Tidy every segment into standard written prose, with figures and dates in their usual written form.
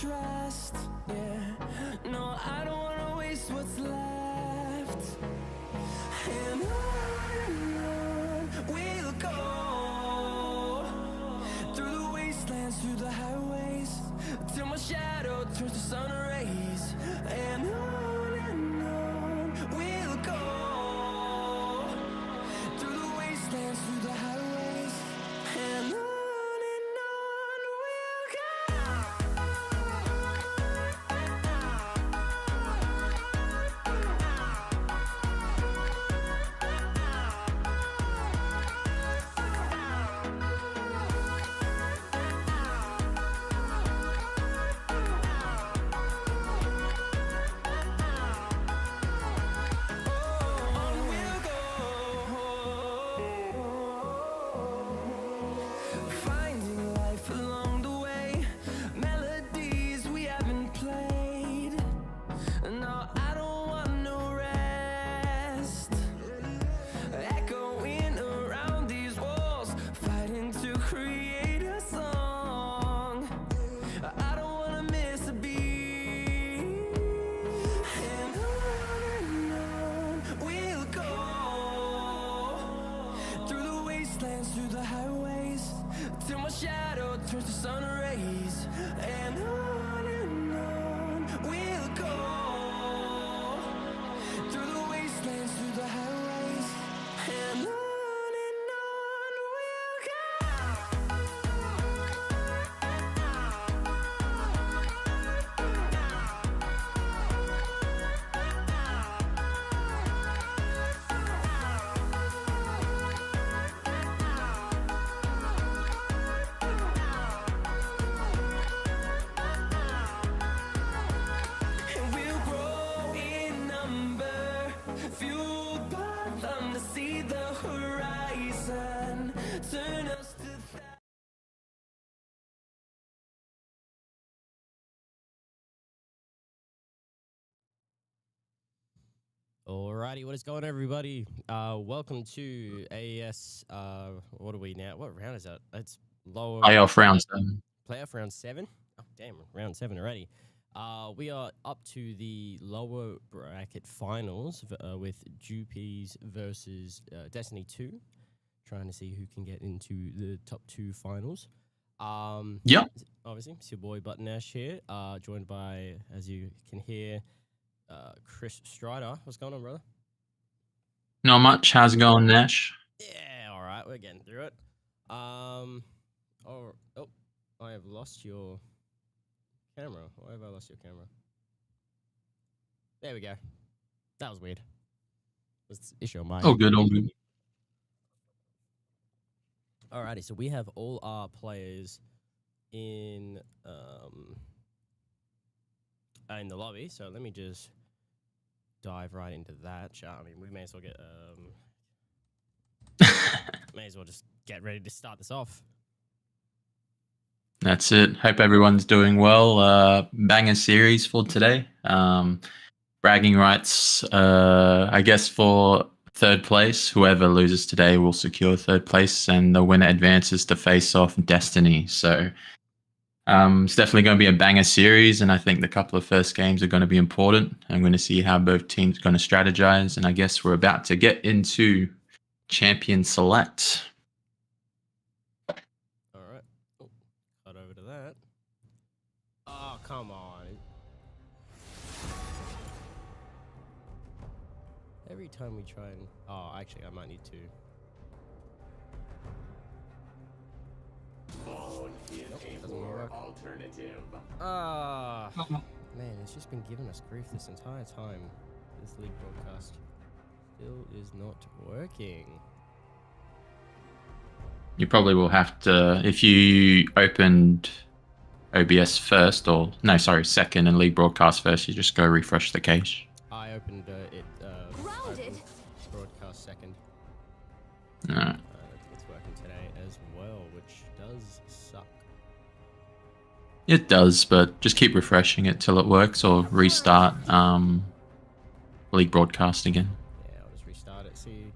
trust. Yeah, no, I don't wanna waste what's left. And on we'll go, through the wastelands, through the highways, till my shadow turns to sun rays. And on we'll go, through the wastelands, through the highways, and on we'll go. Finding life along the way, melodies we haven't played. No, I don't want no rest. Echoing around these walls, fighting to create a song. I don't wanna miss a beat. And on we'll go, through the wastelands, through the highways, till my shadow turns to sun rays. And on we'll go, through the wastelands, through the highways, and on we'll and we'll grow in number, fueled by them to see the horizon, turn us to Alrighty, what is going on, everybody? Welcome to AES. What are we now? What round is that? It's lower Playoff round 7. playoff round 7. Oh damn, round 7 already. We are up to the lower bracket finals with Jewpies versus DST2, trying to see who can get into the top 2 finals. Yeah. Obviously, it's your boy Button Ash here, joined by, as you can hear, Chris Strider. What's going on, brother? Not much. How's it going, Nash? Yeah, all right, we're getting through it. Oh, I have lost your camera. Why have I lost your camera? There we go. That was weird. Let's issue on mine. All good, all good. Alrighty, so we have all our players in the lobby. So let me just dive right into that. I mean, we may as well get may as well just get ready to start this off. That's it. Hope everyone's doing well. Banger series for today. Bragging rights, I guess, for third place. Whoever loses today will secure third place, and the winner advances to face off Destiny. So it's definitely going to be a banger series, and I think the couple of first games are going to be important. I'm going to see how both teams are going to strategize, and I guess we're about to get into Champion Select. All right. Oh, cut over to that. Oh, come on. Every time we try and... Oh, actually, I might need to... Nope, doesn't work. Man, it's just been giving us grief this entire time. This league broadcast still is not working. You probably will have to, if you opened OBS first, or no, sorry, second, and league broadcast first, you just go refresh the cache. I opened it broadcast second. No. It's working today as well, which does suck. It does, but just keep refreshing it till it works, or restart league broadcast again. Yeah, I'll just restart it. See,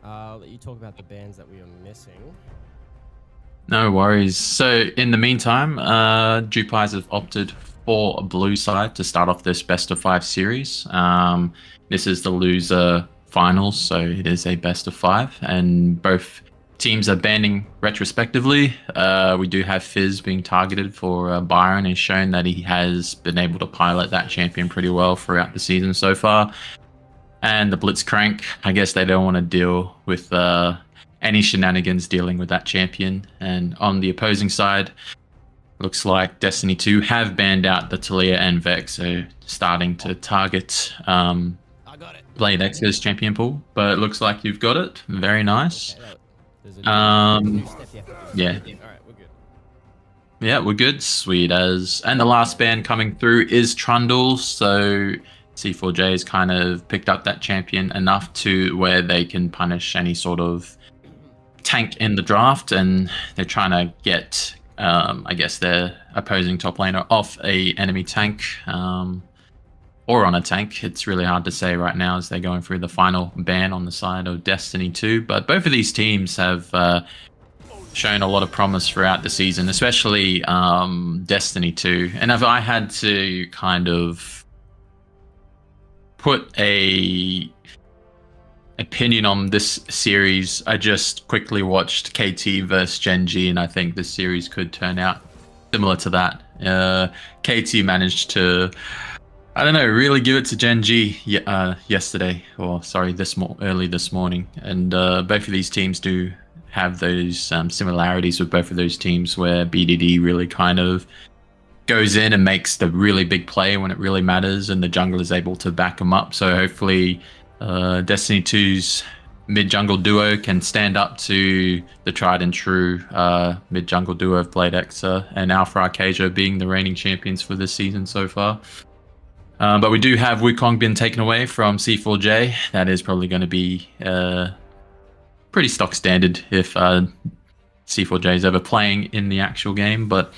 I'll let you talk about the bands that we are missing. No worries. So in the meantime, Jewpies have opted for blue side to start off this best of 5 series. This is the loser finals, so it is a best of 5, and both teams are banding retrospectively. We do have Fizz being targeted for Byron. He's shown that he has been able to pilot that champion pretty well throughout the season so far. And the Blitzcrank, I guess they don't want to deal with any shenanigans dealing with that champion. And on the opposing side, looks like Destiny 2 have banned out the Talia and Vex, so starting to target Blade X's champion pool. But it looks like you've got it. Very nice. Yeah. Yeah, we're good. Sweet as. And the last ban coming through is Trundle, so C4J has kind of picked up that champion enough to where they can punish any sort of tank in the draft, and they're trying to get, I guess, their opposing top laner off a enemy tank, or on a tank. It's really hard to say right now as they're going through the final ban on the side of Destiny 2, but both of these teams have shown a lot of promise throughout the season, especially Destiny 2. And if I had to kind of put a opinion on this series, I just quickly watched KT versus Gen G, and I think this series could turn out similar to that. KT managed to, I don't know, really give it to Gen G yesterday, or sorry, early this morning. And both of these teams do have those similarities with both of those teams, where BDD really kind of goes in and makes the really big play when it really matters, and the jungle is able to back them up. So hopefully Destiny 2's mid-jungle duo can stand up to the tried and true mid-jungle duo of Blade Exa and Alpha Arcadia being the reigning champions for this season so far. But we do have Wukong been taken away from C4J. That is probably going to be pretty stock standard if C4J is ever playing in the actual game. But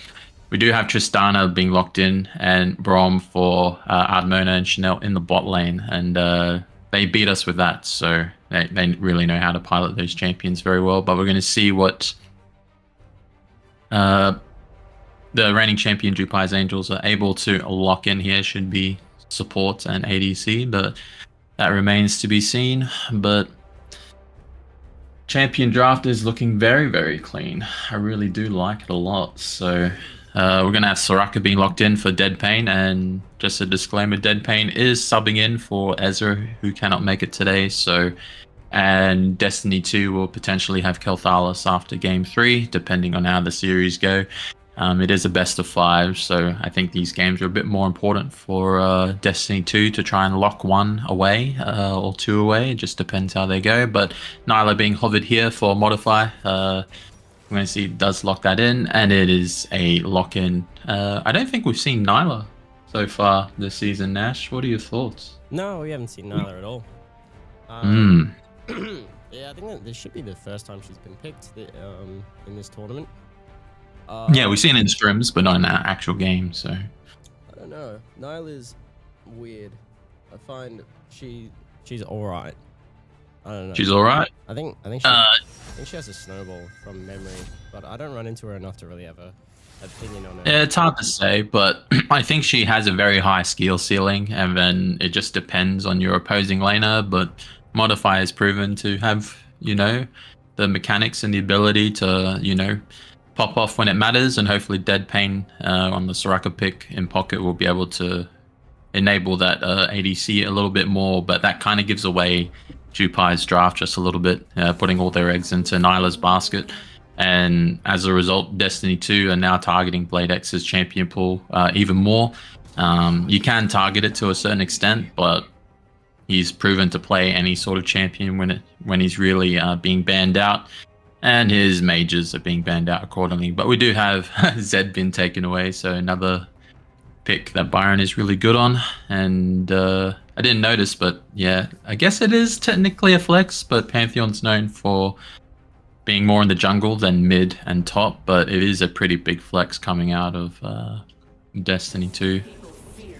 we do have Tristana being locked in, and Brom for Ardmona and Chanel in the bot lane, and they beat us with that, so they really know how to pilot those champions very well. But we're going to see what the reigning champion Jewpies Angels are able to lock in here. Should be support and ADC, but that remains to be seen. But champion draft is looking very, very clean. I really do like it a lot. So we're going to have Soraka being locked in for Dead Pain, and just a disclaimer, Dead Pain is subbing in for Ezra, who cannot make it today. So, and Destiny 2 will potentially have Kel'Thuzad after Game 3, depending on how the series go. It is a best of 5, so I think these games are a bit more important for Destiny 2 to try and lock one away or 2 away. It just depends how they go. But Nyla being hovered here for Modify. I'm going to see it does lock that in, and it is a lock-in. I don't think we've seen Nyla so far this season, Nash. What are your thoughts? No, we haven't seen Nyla at all. Yeah, I think that this should be the first time she's been picked in this tournament. Yeah, we've seen it in scrims, but not in our actual game, so. I don't know. Nyla's weird. I find she's alright. I don't know. She's alright? I think she has a snowball from memory, but I don't run into her enough to really have a opinion on her. Yeah, it's hard to say, but I think she has a very high skill ceiling, and then it just depends on your opposing laner. But Modify has proven to have, you know, the mechanics and the ability to, you know, pop off when it matters, and hopefully Dead Pain on the Soraka pick in pocket will be able to enable that ADC a little bit more, but that kind of gives away Jewpies draft just a little bit, putting all their eggs into Nyla's basket. And as a result, Destiny 2 are now targeting Blade X's champion pool even more. You can target it to a certain extent, but he's proven to play any sort of champion when he's really being banned out, and his mages are being banned out accordingly. But we do have Zed been taken away, so another pick that Byron is really good on. And I didn't notice, but yeah, I guess it is technically a flex, but Pantheon's known for being more in the jungle than mid and top, but it is a pretty big flex coming out of Destiny 2.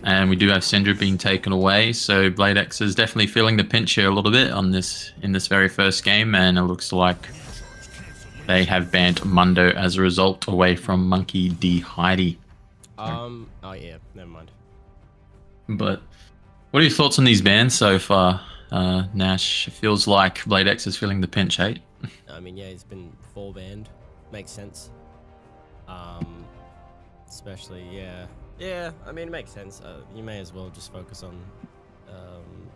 And we do have Syndra being taken away, so Blade X is definitely feeling the pinch here a little bit on this in this very first game, and it looks like they have banned Mundo as a result away from Monkey D. Heidi. Oh yeah, never mind. But what are your thoughts on these bans so far, Nash? It feels like Blade X is feeling the pinch, eh? I mean, yeah, he's been full banned. Makes sense. Especially, yeah. I mean, it makes sense. You may as well just focus on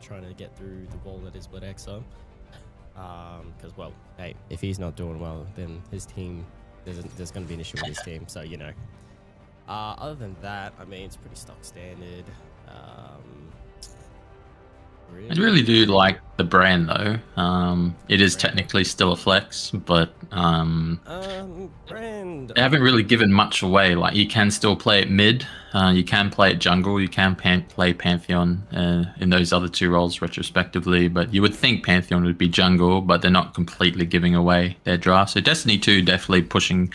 trying to get through the wall that is Blood Exo. Because, well, hey, if he's not doing well, then his team, there's going to be an issue with his team. So, you know. Other than that, I mean, it's pretty stock standard. I really do like the brand though. It is technically still a flex, but brand. they haven't really given much away. Like you can still play it mid, you can play it jungle, you can play Pantheon in those other two roles retrospectively. But you would think Pantheon would be jungle, but they're not completely giving away their draft. So Destiny 2 definitely pushing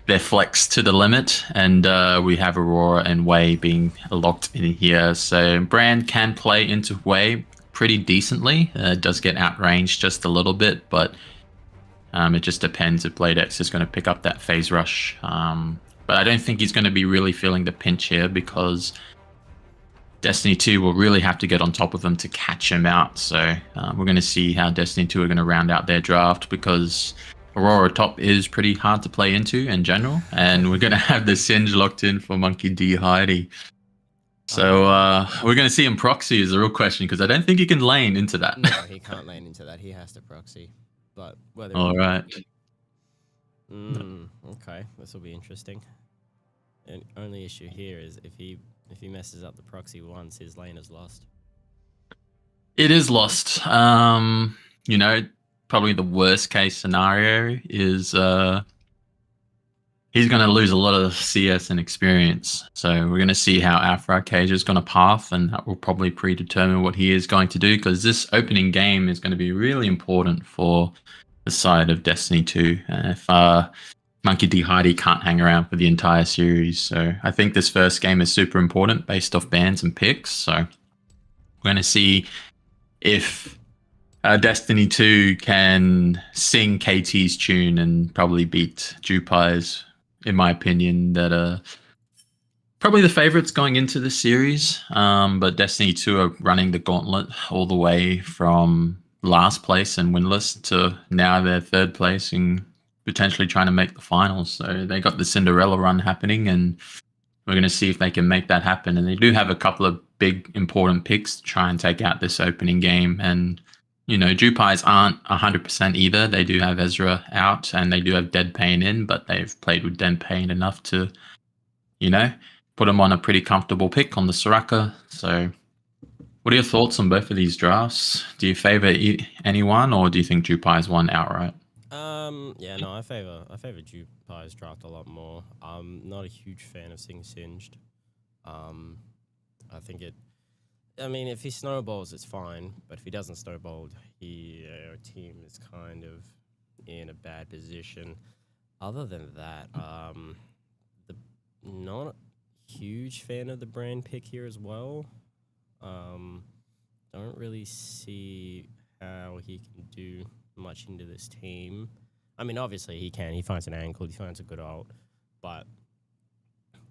their flex to the limit, and we have Aurora and Wei being locked in here. So Brand can play into Wei pretty decently. It does get outranged just a little bit, but it just depends if Blade X is going to pick up that phase rush. But I don't think he's going to be really feeling the pinch here because Destiny 2 will really have to get on top of him to catch him out. So we're going to see how Destiny 2 are going to round out their draft, because Aurora top is pretty hard to play into in general, and we're going to have the Singe locked in for Monkey D. Heidi. So we're going to see him proxy is the real question, because I don't think he can lane into that. No, he can't lane into that. He has to proxy. But whether All right. Okay, this will be interesting. And only issue here is if he messes up the proxy once, his lane is lost. It is lost. You know, probably the worst case scenario is he's going to lose a lot of CS and experience. So we're going to see how Afra Cage is going to path, and that will probably predetermine what he is going to do, because this opening game is going to be really important for the side of Destiny 2. If Monkey D. Heidi can't hang around for the entire series. So I think this first game is super important based off bans and picks. So we're going to see if Destiny 2 can sing KT's tune and probably beat Jewpies, in my opinion, that are probably the favorites going into the series. But Destiny 2 are running the gauntlet all the way from last place and winless to now they're third place and potentially trying to make the finals. So they got the Cinderella run happening, and we're going to see if they can make that happen. And they do have a couple of big important picks to try and take out this opening game. And you know, Jewpies aren't 100% either. They do have Ezra out, and they do have Dead Pain in, but they've played with Dead Pain enough to, you know, put them on a pretty comfortable pick on the Soraka. So what are your thoughts on both of these drafts? Do you favor anyone, or do you think Jewpies won outright? Yeah, no, I favor Jewpies draft a lot more. I'm not a huge fan of Sing Singed. I think I mean, if he snowballs, it's fine. But if he doesn't snowball, our team is kind of in a bad position. Other than that, not a huge fan of the brand pick here as well. Don't really see how he can do much into this team. I mean, obviously he can. He finds an angle. He finds a good ult. But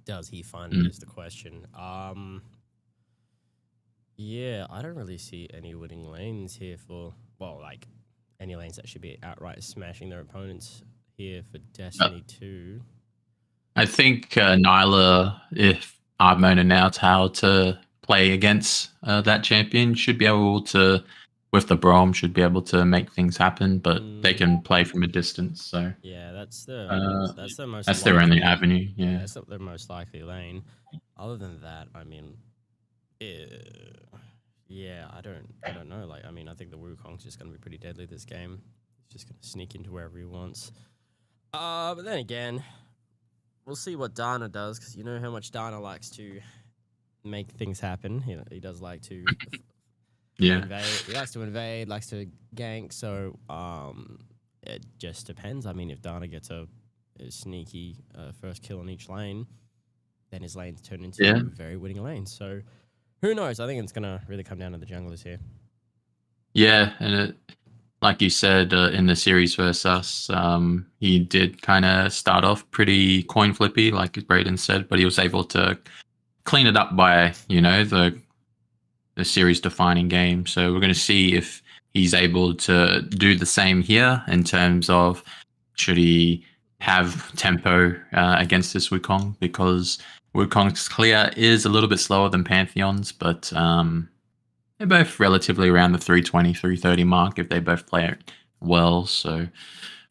does he find it is the question. Yeah, I don't really see any winning lanes here for, well, like, any lanes that should be outright smashing their opponents here for Destiny 2. I think Nyla, if Ardmona now how to play against that champion, should be able to, with the Braum, should be able to make things happen, but they can play from a distance. So yeah, that's their most. That's their only avenue. Yeah, that's their most likely lane. Other than that, I mean, yeah, I don't know. Like, I mean, I think the Wukong's just going to be pretty deadly this game. He's just going to sneak into wherever he wants. But then again, we'll see what Dana does, because you know how much Dana likes to make things happen. He does like to invade. He likes to invade, likes to gank. So it just depends. I mean, if Dana gets a sneaky first kill on each lane, then his lanes turn into a very winning lane. So who knows? I think it's going to really come down to the junglers here. Yeah, and like you said, in the series versus us, he did kind of start off pretty coin flippy, like Braden said, but he was able to clean it up by, the series defining game. So we're going to see if he's able to do the same here in terms of should he have tempo against this Wukong, because Wukong's clear is a little bit slower than Pantheon's, but they're both relatively around the 320, 330 mark if they both play it well. So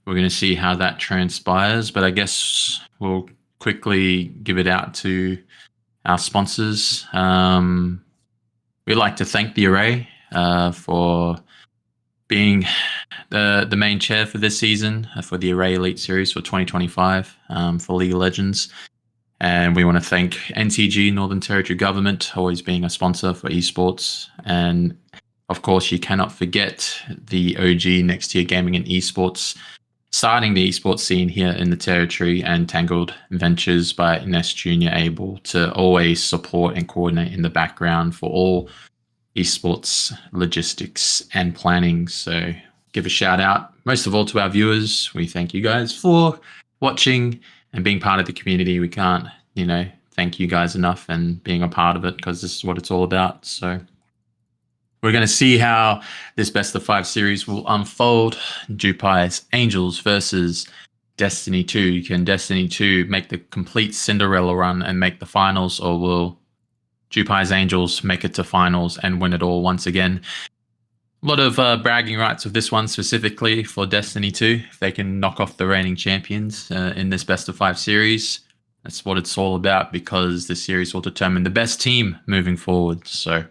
we're going to see how that transpires. But I guess we'll quickly give it out to our sponsors. We'd like to thank the Array for being the main chair for this season for the Array Elite Series for 2025 for League of Legends. And we want to thank NTG, Northern Territory Government, always being a sponsor for esports. And of course, you cannot forget the OG Next Tier Gaming and Esports, starting the esports scene here in the Territory, and Tangled Ventures by Ness Jr., able to always support and coordinate in the background for all esports logistics and planning. So give a shout out, most of all, to our viewers. We thank you guys for watching and being part of the community. We can't, thank you guys enough and being a part of it, because this is what it's all about. So we're going to see how this best of 5 series will unfold. Jewpies Angels versus Destiny 2. Can Destiny 2 make the complete Cinderella run and make the finals, or will Jewpies Angels make it to finals and win it all once again? A lot of bragging rights with this one, specifically for Destiny 2. If they can knock off the reigning champions in this best of 5 series, that's what it's all about, because this series will determine the best team moving forward. So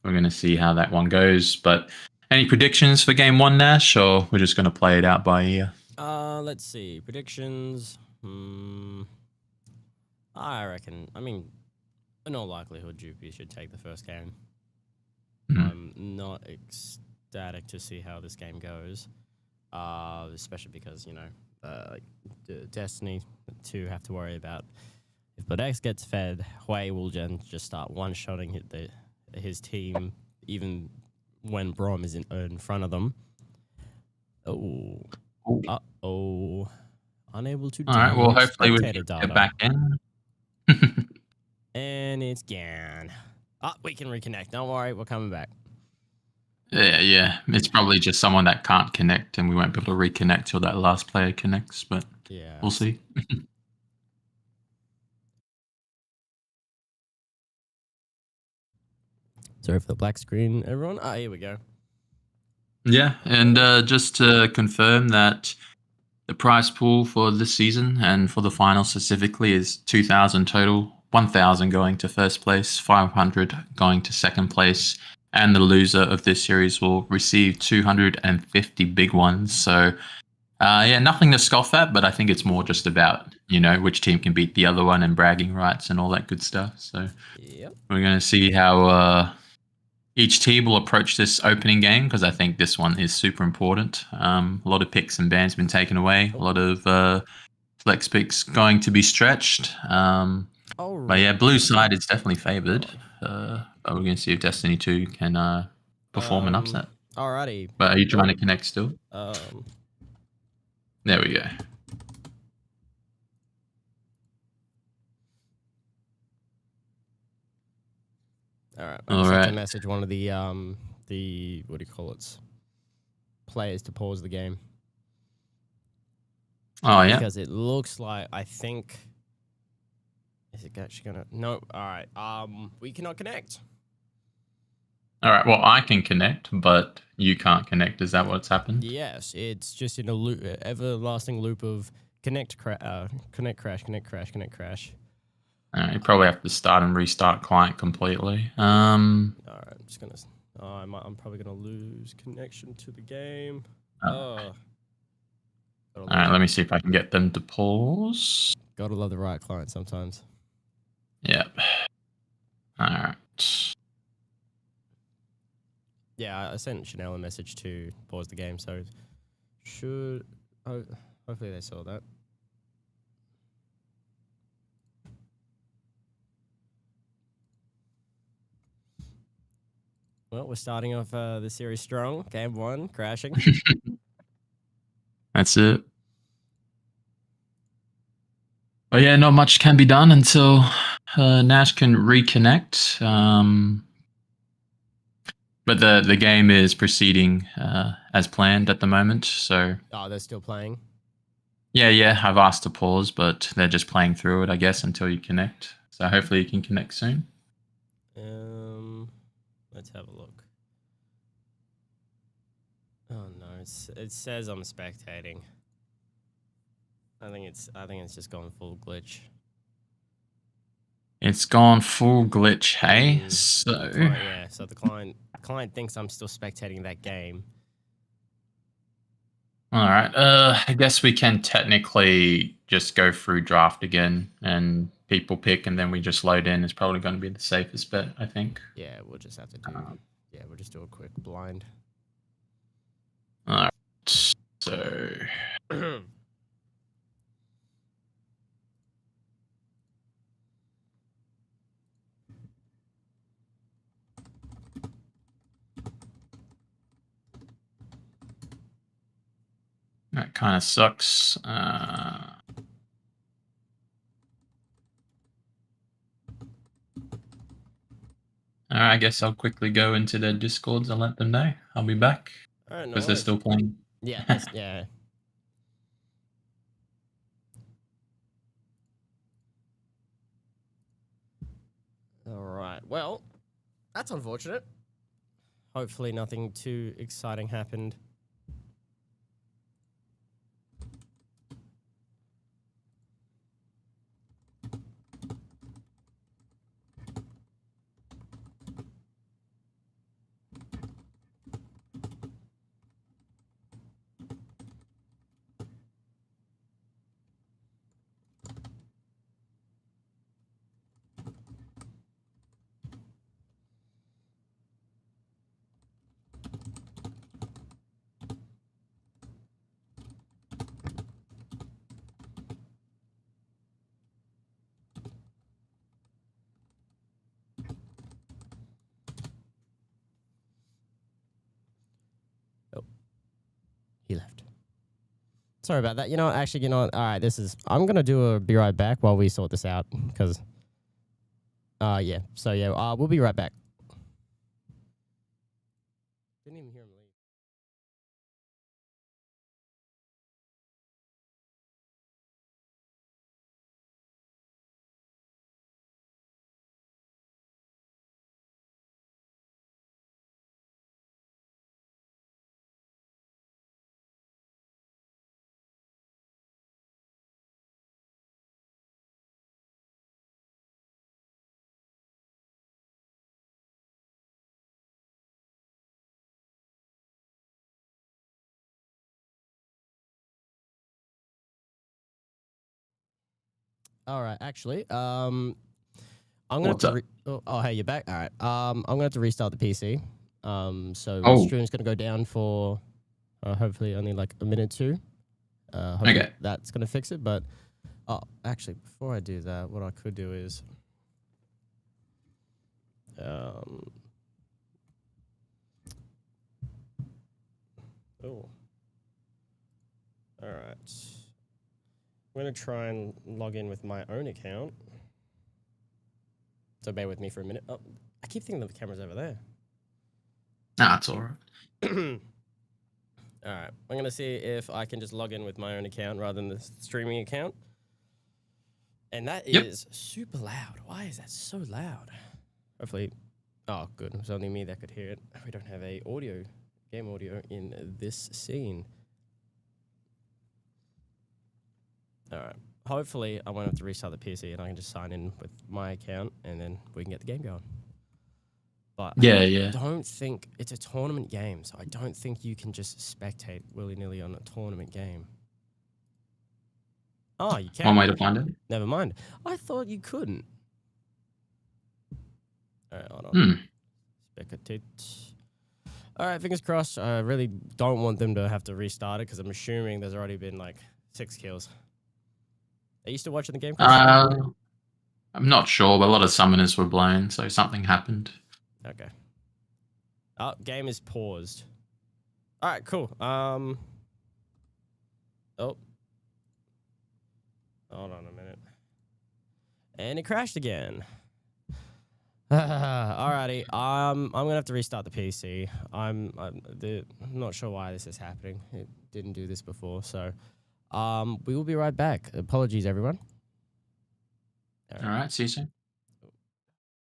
we're going to see how that one goes. But any predictions for game 1, Nash, or we're just going to play it out by ear? Let's see. Predictions. I reckon, in all likelihood, Jewpies should take the first game. I'm not ecstatic to see how this game goes, especially because, Destiny 2 have to worry about if Bladex gets fed, Hui will just start one-shotting his team, even when Brom is in front of them. Oh. Uh-oh. Unable to All right, well, hopefully we spectator can data. get back in. And it's gone. We can reconnect. Don't worry, we're coming back. Yeah. It's probably just someone that can't connect, and we won't be able to reconnect till that last player connects, but Yeah. we'll see. Sorry for the black screen, everyone. Here we go. Yeah, and just to confirm that the prize pool for this season and for the final specifically is 2,000 total, 1,000 going to first place, 500 going to second place, and the loser of this series will receive 250 big ones. So, nothing to scoff at, but I think it's more just about, which team can beat the other one and bragging rights and all that good stuff. So Yep. we're going to see how each team will approach this opening game, because I think this one is super important. A lot of picks and bans been taken away. A lot of flex picks going to be stretched. But yeah, blue side is definitely favored. But we're going to see if Destiny 2 can perform an upset. Alrighty. But are you trying to connect still? There we go. All right. I just have to message one of the what do you call it? Players to pause the game. Oh yeah. Because it looks like, I think, is it actually gonna? No. All right. We cannot connect. All right. Well, I can connect, but you can't connect. Is that what's happened? Yes. It's just in a loop, everlasting loop of connect, crash. You probably have to start and restart client completely. All right, I'm just gonna. I'm probably gonna lose connection to the game. All right, let me see if I can get them to pause. Gotta love the right client sometimes. Yep. All right. Yeah, I sent Chanel a message to pause the game, so hopefully they saw that. Well, we're starting off the series strong. Game 1, crashing. That's it. But yeah, not much can be done until Nash can reconnect. But the game is proceeding as planned at the moment. So Oh, they're still playing. yeah, I've asked to pause, but they're just playing through it, I guess, until you connect. So hopefully you can connect soon. Let's have a look. Oh no, it says I'm spectating. I think it's just gone full glitch. It's gone full glitch, hey? So So the client thinks I'm still spectating that game. all right. I guess we can technically just go through draft again and people pick and then we just load in. Is probably going to be the safest bet, I think. Yeah, we'll just have to do. We'll just do a quick blind. All right. So that kind of sucks. All right, I guess I'll quickly go into the Discords and let them know. I'll be back All right, because they're still playing. Yeah, yeah. All right. Well, that's unfortunate. Hopefully, nothing too exciting happened. He left. Sorry about that. All right, I'm going to be right back while we sort this out because, yeah. So, yeah, we'll be right back. Didn't even hear him leave. All right, actually, I'm gonna What's have up? to. Hey, you're back. All right. I'm gonna have to restart the PC. So Oh. stream's gonna go down for hopefully only like a minute or two. Hopefully Okay. that's gonna fix it. But actually, before I do that, what I could do is oh, all right. I'm gonna try and log in with my own account. So bear with me for a minute. Oh, I keep thinking the camera's over there. Nah, it's all right. All right, I'm gonna see if I can just log in with my own account rather than the streaming account. And that is super loud. Why is that so loud? Hopefully, oh, good. It was only me that could hear it. We don't have game audio in this scene. All right. Hopefully, I won't have to restart the PC and I can just sign in with my account and then we can get the game going. But I don't think it's a tournament game, so I don't think you can just spectate willy-nilly on a tournament game. Oh, you can. One way to find it. Never mind. I thought you couldn't. All right, hold on. Spectate. All right, fingers crossed. I really don't want them to have to restart it because I'm assuming there's already been like 6 kills. Are you still watching the game? I'm not sure, but a lot of summoners were blown, so something happened. Okay. Oh, game is paused. All right, cool. Oh. Hold on a minute. And it crashed again. Alrighty. I'm gonna have to restart the PC. I'm not sure why this is happening. It didn't do this before, so we will be right back. Apologies, everyone. All right. See you soon.